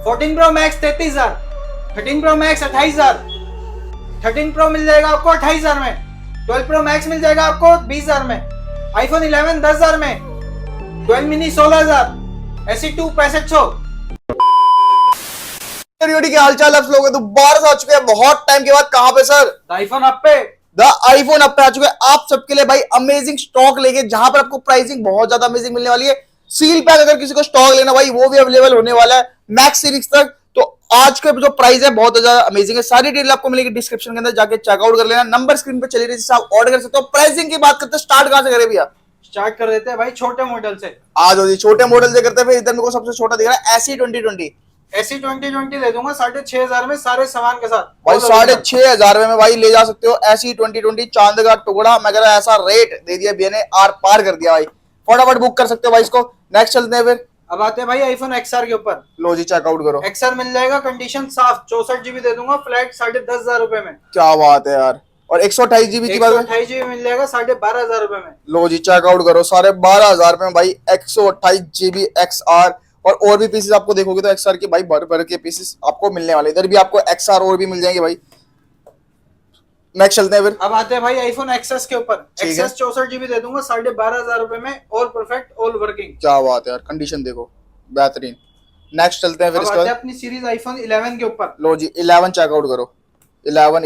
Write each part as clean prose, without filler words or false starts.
14 pro max 33,000, 13 pro max 28,000, 13 pro मिल जाएगा आपको 28,000 में, 12 प्रो मैक्स मिल जाएगा आपको 20,000 में, आईफोन 11 10,000 में, 12 मिनी 16,000, SE2 6500। के हालचाल आप लोग दोबारा आ चुके हैं बहुत टाइम के बाद। कहां पे सर? आईफोन अप पे, द आईफोन अप पे आ चुके हैं आप सबके लिए भाई अमेजिंग स्टॉक लेके, जहां पर आपको प्राइसिंग बहुत ज्यादा अमेजिंग मिलने वाली है। सील पैक अगर किसी को स्टॉक लेना भाई वो भी अवेलेबल होने वाला है मैक्स सीरीज तक। तो आज का जो प्राइस है बहुत ज्यादा अमेजिंग है। सारी डिटेल आपको मिलेगी डिस्क्रिप्शन के अंदर, जाके चेकआउट कर लेना। नंबर स्क्रीन पे चली रही है, आप ऑर्डर कर सकते हो। प्राइसिंग की बात करते हैं, स्टार्ट कहां से करें भैया? स्टार्ट कर देते हैं भाई छोटे मॉडल से। आज होगी छोटे मॉडल से करते हैं। फिर इधर मेरे को सबसे छोटा दिख रहा है एसी 2020। ऐसी 2020 दे दूंगा 6,500 में सारे सामान के साथ भाई 6,500 में भाई ले जा सकते हो ऐसी 2020 चांद का टुकड़ा। मैं कह रहा ऐसा रेट दे दिया भैया ने, आर पार कर दिया भाई। फटाफट बुक कर सकते हो भाई इसको। नेक्स्ट चलते हैं फिर। अब आते हैं भाई आईफोन XR के ऊपर। लो जी चेकआउट करो। XR मिल जाएगा कंडीशन साफ, 64 GB दे दूंगा फ्लैट 10,500 रुपए में। क्या बात है यार। और 128 GB की बात है, 128 GB मिल जाएगा 12,500 रुपए में। लो जी चेकआउट करो। 12,500 में भाई 128 GB XR। और भी पीसेस आपको देखोगे तो XR के भाई भर के पीसेस आपको मिलने वाले। इधर भी आपको XR और भी मिल जाएंगे भाई। नेक्स्ट चलते हैं फिर। अब आते हैं भाई आईफोन XS के ऊपर। XS 64 GB दे दूंगा 12,500 रुपए में, ऑल परफेक्ट ऑल वर्किंग। क्या बात है यार, कंडीशन देखो बेहतरीन। नेक्स्ट चलते हैं फिर इसके बाद अपनी सीरीज आईफोन 11 के ऊपर। लो जी 11 चेकआउट करो। 11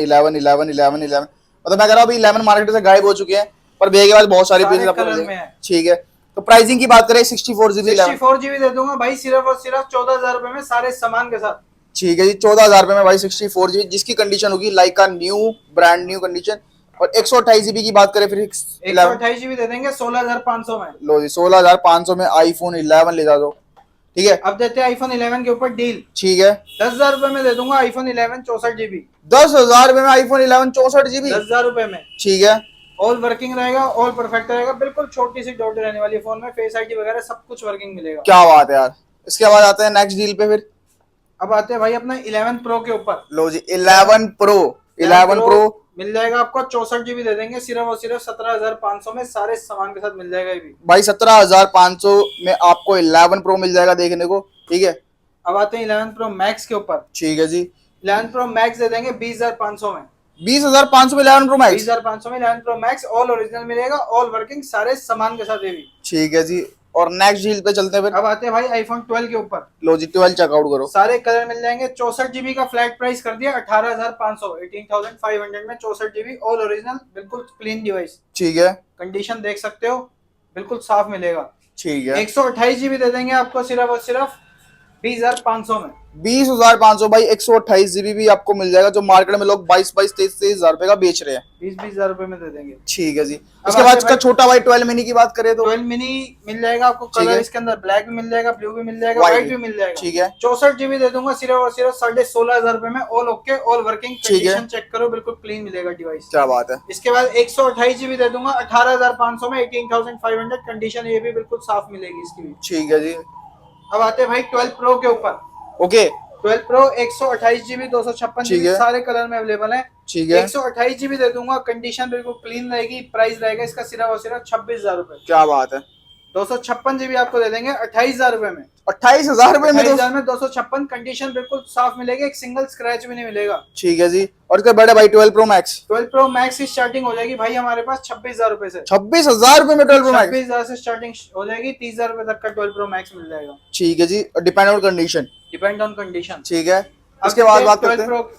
मतलब मैं कह रहा हूँ अभी 11 मार्केट से गायब हो चुके हैं, पर भैया के बाद बहुत सारी पीसेस आपको मिल जाएंगे। ठीक है, तो प्राइसिंग की बात करें 64 GB दे दूंगा भाई सिर्फ और सिर्फ 14,000 रुपए में सारे सामान के साथ। ठीक है जी 14,000 रुपए में भाई 64 GB, जिसकी कंडीशन होगी लाइक का न्यू ब्रांड न्यू कंडीशन। और 128 GB की बात करें फिर 128 GB दे देंगे 16,500 में। लो जी 16,500 में आईफोन 11 ले जा दो। ठीक है, अब देते हैं आईफोन 11 के ऊपर डील। ठीक है, 10,000 रुपए में दे दूंगा आईफोन 11 64 GB। 10,000 रुपए में आईफोन 11 64 GB। 10,000 रुपए में। ठीक है, ऑल वर्किंग रहेगा, ऑल परफेक्ट रहेगा, बिल्कुल छोटी सी डॉट रहने वाली फोन में, फेस आईडी वगैरह सब कुछ वर्किंग मिलेगा। क्या बात है यार। इसके बाद आते हैं नेक्स्ट डील पे फिर। अब आते हैं भाई अपना 11 प्रो के ऊपर। लो जी 11 प्रो मिल जाएगा आपको 64 GB दे देंगे सिर्फ और सिर्फ 17,500 में, सारे सामान के साथ मिल जाएगा ये भी भाई। 17,500 में आपको 11 प्रो मिल जाएगा देखने को। ठीक है, अब आते हैं 11 प्रो मैक्स के ऊपर। ठीक है जी 11 प्रो मैक्स दे देंगे 20,500 में। 20,500 में 11 प्रो मैक्स। 20,500 में 11 प्रो मैक्स, ऑल ओरिजिनल मिलेगा, ऑल वर्किंग, सारे सामान के साथ ये भी। ठीक है जी, और नेक्स्ट डील पे चलते हैं फिर। अब आते हैं भाई आईफोन 12 के ऊपर। लो जी 12 चेकआउट करो। सारे कलर मिल जाएंगे। 64 GB का फ्लैट प्राइस कर दिया 18,500, 18,500 में 64 GB ऑल ओरिजिनल, बिल्कुल क्लीन डिवाइस। ठीक है, कंडीशन देख सकते हो, बिल्कुल साफ मिलेगा। ठीक है, 128 GB दे देंगे आपको सिर्फ और सिर्फ 20,500 में। 20,500 भाई 128 GB भी आपको मिल जाएगा, जो मार्केट में लोग 22,000 रुपए का बेच रहे हैं। 20,000 रुपए में दे देंगे। ठीक है जी। इसके बाद इसका छोटा भाई 12 मिनी की बात करें तो 12 मिनी मिल जाएगा आपको। कलर इसके अंदर ब्लैक भी मिल जाएगा, ब्लू भी मिल जाएगा, व्हाइट भी मिल जाएगा। ठीक है, 64 GB दे दूंगा सिर्फ और सिर्फ 16,500 रुपए में, all okay all working. Condition check करो, बिल्कुल क्लीन मिलेगा डिवाइस। क्या बात है। इसके बाद 128 GB दे दूंगा 18,500 में, 18,500 कंडीशन ये भी बिल्कुल साफ मिलेगी इसकी भी। ठीक है जी। अब आते हैं भाई 12 प्रो के ऊपर। ओके, 12 प्रो 128 GB 256 GB सारे कलर में अवेलेबल है। ठीक है, 128 GB दे दूंगा, कंडीशन बिल्कुल क्लीन रहेगी। प्राइस रहेगा इसका सिर्फ और सिर्फ 26,000 रुपए। क्या बात है। 256 GB आपको दे देंगे 28,000 रुपए में। 28,000 रुपए में 256, कंडीशन बिल्कुल साफ मिलेगी, एक सिंगल स्क्रैच भी नहीं मिलेगा। ठीक है जी। और इसका बड़ा भाई 12 प्रो मैक्स। 12 प्रो मैक्स की स्टार्टिंग हो जाएगी भाई हमारे पास 26,000 रुपए से। 26,000 रुपए में 12 प्रो मैक्स। 26,000 से स्टार्टिंग हो जाएगी, 30,000 रुपए तक का 12 प्रो मैक्स मिल जाएगा। ठीक है जी, depend on condition. Depend on condition. ठीक है, इसके बाद बात करते 12 प्रो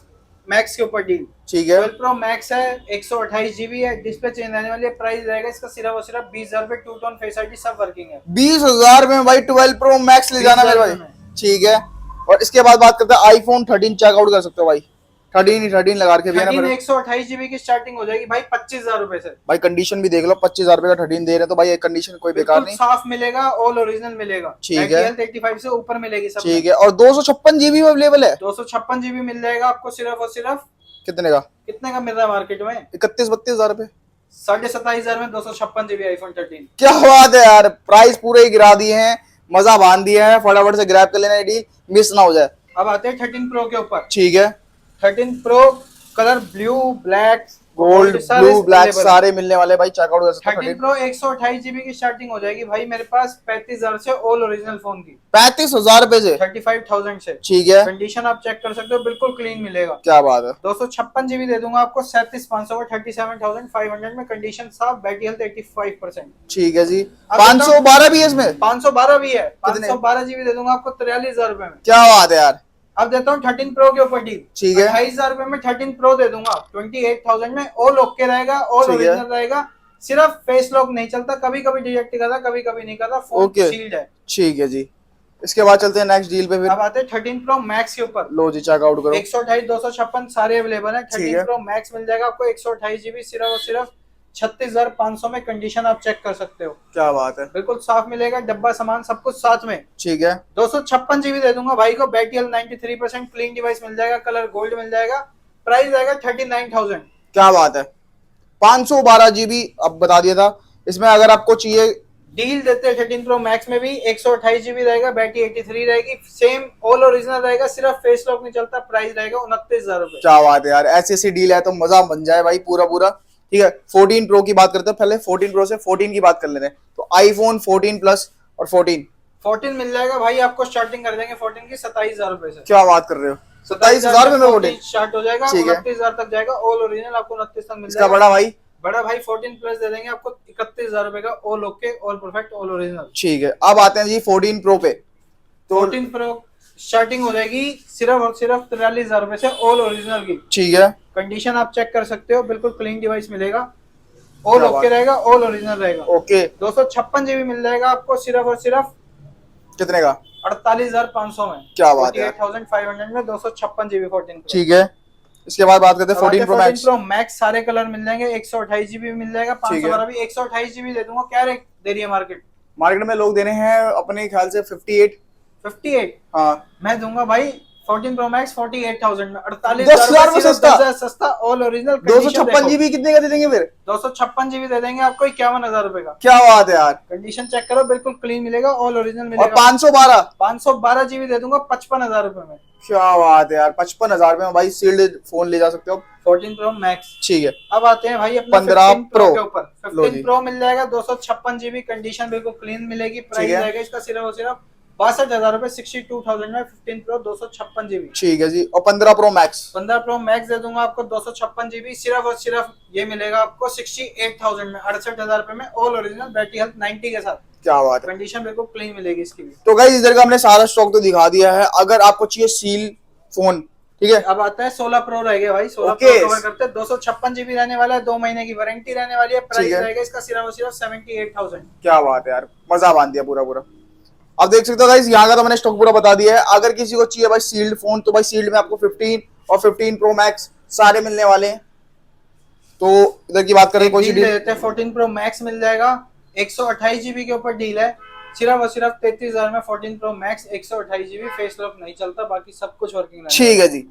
मैक्स के ऊपर डील। ठीक है, 12 प्रो मैक्स है, 128 GB है, डिस्प्ले चेंज आने वाली है। प्राइस रहेगा इसका सिर्फ और सिर्फ 20,000 रुपए, टू टोन फेस आईडी सब वर्किंग है। 20,000 में भाई 12 प्रो मैक्स ले जाना मेरे भाई। ठीक है, और इसके बाद बात करते हैं आईफोन 13 चेकआउट कर सकते हो भाई। 13 लगा के भी है ना। 128 GB की स्टार्टिंग हो जाएगी भाई 25,000 रुपए से। भाई कंडीशन भी देख लो, 25,000 रुपए का 13 दे रहे हैं तो भाई कंडीशन कोई बेकार नहीं, साफ मिलेगा, ऑल ओरिजिनल मिलेगा। ठीक है, 85 से ऊपर मिलेगी सब। ठीक है, और 256 GB में अवेलेबल है। 256 GB मिल जाएगा आपको सिर्फ और सिर्फ कितने का? कितने का मिल रहा है मार्केट में? 31-32 रुपए। 27,500 में 256 GB आईफोन 13। क्या बात है यार, प्राइस पूरे ही गिरा दिए हैं, मजा बांध दिया है। फटाफट से ग्रैब कर लेना, डील मिस ना हो जाए। अब आते हैं 13 प्रो के ऊपर। ठीक है, 13 pro colour blue, black, gold, blue, black सारे मिलने वाले भाई, चेकआउट कर सकते 13 प्रो 128 जीबी की स्टार्टिंग हो जाएगी भाई मेरे पास 35,000 से ऑल ओरिजिनल फोन की। 35,000 रुपए से 35,000 से। ठीक है, कंडीशन आप चेक कर सकते हो, बिल्कुल क्लीन मिलेगा। क्या बात है। 256 जीबी दे दूंगा आपको 37,500 का 37,500 में, कंडीशन साफ, बैटरी हेल्थ 85%। ठीक है जी। 512 भी है इसमें? 512 भी है। कितने? 512 जीबी दे दूंगा आपको 43,000 रुपए में। क्या बात है यार। अब देता हूँ 13 प्रो के ऊपर डील। ठीक है, 28,000 रुपए में 13 प्रो दे दूंगा 28,000 में। ऑल ओके रहेगा, ऑल ठीक है। ओरिजिनल रहेगा, सिर्फ फेस लॉक नहीं चलता, कभी कभी डिटेक्ट करता, कभी कभी नहीं करता, फोन ओके। सील्ड है। ठीक है जी। इसके बाद चलते हैं नेक्स्ट डील पे फिर। अब आते हैं 13 प्रो मैक्स के ऊपर। लो जी, चेकआउट करो। 128 256 सारे अवेलेबल है। ठीक है। 13 प्रो मैक्स मिल जाएगा आपको 128 जीबी सिर्फ और सिर्फ 36,500 में। कंडीशन आप चेक कर सकते हो, क्या बात है, बिल्कुल साफ मिलेगा, डब्बा सामान सब कुछ साथ में। ठीक है। 256 जीबी दे दूंगा भाई को, बैटरी हेल्थ 93%, क्लीन डिवाइस मिल जाएगा, कलर गोल्ड मिल जाएगा, प्राइस आएगा 39,000। क्या बात है। 512 जीबी अब बता दिया था। इसमें अगर आपको चाहिए डील देते हैं 13 प्रो मैक्स में भी 128 जीबी रहेगा, बैटरी 83 रहेगी, सेम ऑल ओरिजिनल रहेगा, सिर्फ फेस लॉक नहीं चलता, प्राइस रहेगा 29,000 रुपए। क्या बात है यार, ऐसी ऐसी डील है तो मजा बन जाए भाई पूरा पूरा। ठीक है, 14 प्रो की बात करते हैं पहले। 14 प्रो से 14 की बात कर लेते हैं। तो आईफोन 14 प्लस और 14 मिल जाएगा भाई आपको, स्टार्टिंग कर देंगे 14 की 27,000 रुपए से। क्या बात कर रहे हो, 27,000 में 14 स्टार्ट हो जाएगा, 29,000 तक जाएगा, ऑल ओरिजिनल आपको 29 तक मिल इसका जाएगा। बड़ा भाई 14 प्लस दे देंगे आपको 31,000 रुपए का, all okay, all perfect, all original. ठीक है। अब आते हैं जी 14 प्रो पे। तो 14 प्रो स्टार्टिंग हो जाएगी सिर्फ और सिर्फ 43,000 रुपए से, ऑल ओरिजिनल की। ठीक है, कंडीशन आप चेक कर सकते हो, बिल्कुल क्लीन डिवाइस मिलेगा, ऑल क्या ओके बात। रहेगा, ऑल ओरिजिनल रहेगा। ओके। 256 जीबी मिल जाएगा आपको सिर्फ और सिर्फ कितने का? 48,500 में। क्या बात है। 48,500 में 256 जीबी 14 प्रो। ठीक है। इसके बाद बात करते हैं 14 प्रो मैक्स। प्रो मैक्स सारे कलर मिल जाएंगे, 128 जीबी मिल जाएगा, 512 भी। 128 जीबी दे दूंगा, क्या रेट दे रही है मार्केट में लोग देने हैं अपने ख्याल से 58। हाँ, मैं दूंगा भाई 14 प्रो मैक्स 48,000 में, 10,000 में सस्ता, ऑल ओरिजिनल। 256 जीबी कितने का दे देंगे फिर? 256 जीबी दे देंगे आपको 51,000 रुपए का। क्या बात है यार। कंडीशन चेक करो, बिल्कुल क्लीन मिलेगा, ऑल ओरिजिनल और मिलेगा। 512 जीबी दे दूंगा 55,000 रुपए में। क्या बात है यार, 55,000 में भाई सील्ड फोन ले जा सकते हो 14 प्रो मैक्स। ठीक है। अब आते हैं भाई अपने 15 प्रो के ऊपर। 15 प्रो मिल जाएगा 256 जीबी, कंडीशन बिल्कुल क्लीन मिलेगी, प्राइस आएगा इसका सिर्फ और सिर्फ 62,000 रुपए, 62,000 में 15 प्रो 256 जीबी। ठीक है जी। और 15 प्रो मैक्स? 15 प्रो मैक्स दे दूंगा आपको 256 जीबी, सिर्फ और सिर्फ ये मिलेगा आपको 68,000 में, 68,000 रुपए में, ऑल ओरिजिनल, बैटरी हेल्थ 90 के साथ। क्या बात है। कंडीशन बिल्कुल क्लीन मिलेगी इसकी भी। तो गाइस इधर का हमने सारा स्टॉक तो दिखा दिया है। अगर आपको चाहिए सील फोन, ठीक है। अब आता है 16 प्रो रह गया भाई। 16 प्रो कवर करते हैं। 256 जीबी रहने वाला है, 2 महीने की वारंटी रहने वाली है, प्राइस रहेगा इसका सिर्फ और सिर्फ 78,000। क्या बात है यार, मजा बांध दिया पूरा पूरा। अब देख सकते हो गाइस, यहाँ का तो मैंने स्टॉक पूरा बता दिया है। अगर किसी को चाहिए भाई सील्ड फोन, तो भाई सील्ड में आपको 15 और 15 प्रो मैक्स सारे मिलने वाले हैं। तो इधर की बात करें, कोई सी डील? 14 प्रो मैक्स मिल जाएगा, 128 जीबी के ऊपर डील है, सिर्फ और सिर्फ 33,000 में 14 pro max 128 GB, face lock नहीं चलता, बाकी सब कुछ वर्किंग है। ठीक है जी।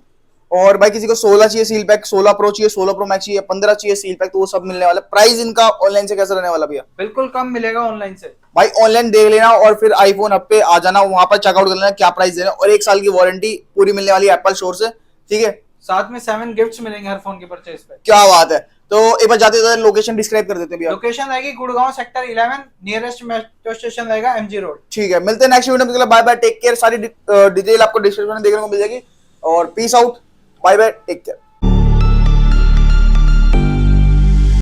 और भाई किसी को 16 चाहिए सील पैक, 16 प्रो चाहिए, 16 प्रो मैक्स चाहिए, 15 चाहिए सील पैक, तो वो सब मिलने वाला। प्राइस इनका ऑनलाइन से कैसा रहने वाला भैया? बिल्कुल कम मिलेगा ऑनलाइन से भाई। ऑनलाइन देख लेना और फिर आईफोन हब पे आ जाना, वहां पर चेकआउट कर लेना क्या प्राइस दे रहे हैं। और 1 साल की वारंटी पूरी मिलने वाली है एप्पल स्टोर से, ठीक है। साथ में 7 गिफ्ट्स मिलेंगे हर फोन के परचेज पे। क्या बात है। तो एक बार जाते लोकेशन डिस्क्राइब कर देते हैं भैया। लोकेशन रहेगी Gurgaon sector 11, nearest metro station रहेगा एमजी रोड। ठीक है, मिलते हैं नेक्स्ट वीडियो में। Bye bye, take care. सारी डिटेल आपको डिस्क्रिप्शन में देखने को मिल जाएगी। और peace out, bye bye, take care.